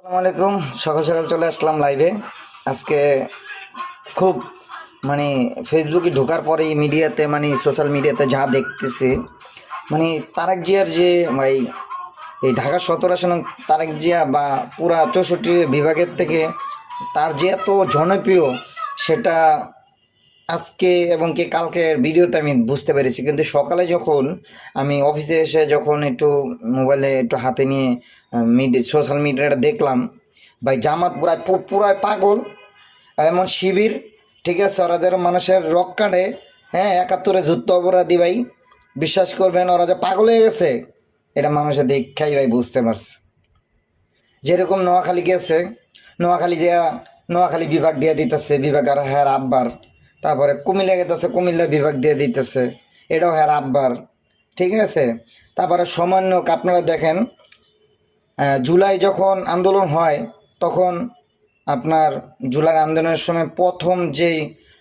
আসসালামু আলাইকুম। সকাল সকাল চলে আসলাম লাইভে। আজকে খুব মানে ফেসবুকে ঢোকার পরেই মিডিয়াতে সোশ্যাল মিডিয়াতে যা দেখতেছি, তারেক জিয়ার যে ভাই এই ঢাকা 17 আসন তারেক জিয়া বা পুরা 64 বিভাগের থেকে তার যে এত জনপ্রিয় সেটা আজকে এবং কি কালকের ভিডিওতে আমি বুঝতে পেরেছি। কিন্তু সকালে যখন আমি অফিসে এসে যখন একটু মোবাইলে একটু হাতে নিয়ে সোশ্যাল মিডিয়াটা দেখলাম, ভাই জামাত পুরাই পাগল। এমন শিবির, ঠিক আছে, ওরা যারা মানুষের রক কাটে, হ্যাঁ, 71-এ যুদ্ধ অপরাধী ভাই, বিশ্বাস করবেন ওরা যে পাগল হয়ে গেছে এটা মানুষের দেখাই ভাই বুঝতে পারছে। যেরকম নোয়াখালী গেছে, নোয়াখালী বিভাগ দিয়ে দিতেছে, বিভাগ আর হ্যার আব্বার। তারপরে কুমিল্লা গেতেছে, কুমিল্লা বিভাগ দিয়ে দিতেছে, এটাও হ্যার আব্বার, ঠিক আছে। তারপরে সামান্য আপনারা দেখেন, জুলাই যখন আন্দোলন হয় তখন আপনার জুলাই আন্দোলনের সময় প্রথম যেই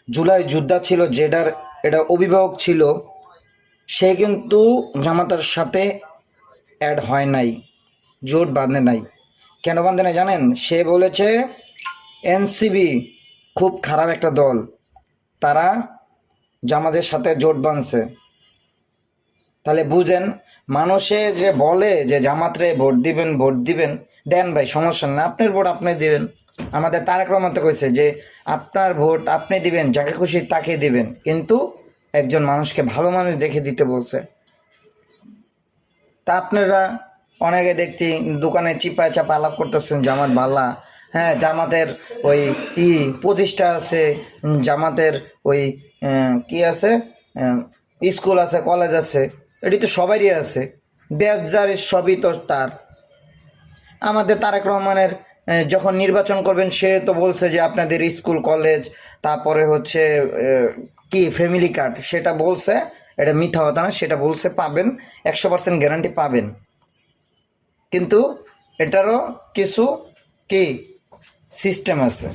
জুলাই যোদ্ধা ছিল যেটার এটা অভিভাবক ছিল, সে কিন্তু জামাতার সাথে অ্যাড হয় নাই, জোট বাঁধে নাই। কেন বাঁধে নাই জানেন? সে বলেছে এনসিবি খুব খারাপ একটা দল, তারা জামাতের সাথে জোট বাঁধছে। তাহলে বুঝেন, মানুষে যে বলে যে জামাতরে ভোট দিবেন দেন ভাই, সমস্যা না, আপনার ভোট আপনি দিবেন। আমাদের তারেক রহমান তো কইছে যে আপনার ভোট আপনি দিবেন, যাকে খুশি তাকে দিবেন, কিন্তু একজন মানুষকে ভালো মানুষ দেখে দিতে বলছে। তা আপনারা অনেকে দেখছি দোকানে চিপায় চাপা আলাপ করতেছেন জামাত ভাল্লা, হ্যাঁ, জামাতের ওই 25টা আছে, জামাতের ওই কি আছে, স্কুল আছে, কলেজ আছে, এটি তো সবারই আছে, দেশ যার সবই তো তার। আমাদের তারেক রহমানের যখন নির্বাচন করবেন সে তো বলছে যে আপনাদের স্কুল কলেজ, তারপরে হচ্ছে কি ফ্যামিলি কার্ড, সেটা বলছে, এটা মিথ্যা হতো না, সেটা বলছে পাবেন, 100% গ্যারান্টি পাবেন। কিন্তু এটারও কিছু কি সিস্টেম আছে।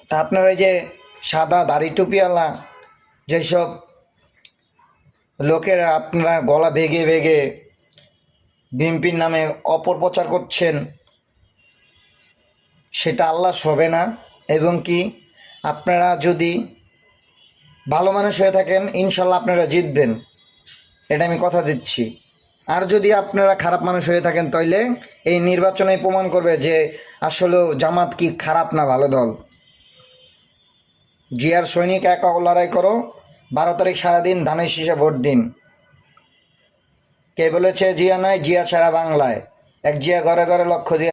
তা আপনারা এই যে সাদা দাড়ি টুপিওয়ালা যেসব লোকেরা আপনারা গলা ভেঙে ভেঙে বিএনপির নামে অপপ্রচার করছেন, সেটা আল্লাহ শোভে না। এবং কি আপনারা যদি ভালো মানুষ হয়ে থাকেন ইনশাল্লাহ আপনারা জিতবেন, এটা আমি কথা দিচ্ছি। আর যদি আপনারা খারাপ মানুষ হয়ে থাকেন তাইলে এই নির্বাচনে প্রমাণ করবে যে আসলেও জামাত কি খারাপ না ভালো দল। জিয়ার সৈনিক একা লড়াই করো, 12 তারিখ সারাদিন ধানের শীষে ভোট দিন। কে বলেছে জিয়া নাই? জিয়া ছাড়া বাংলায় এক জিয়া ঘরে ঘরে লক্ষ্য দিয়ে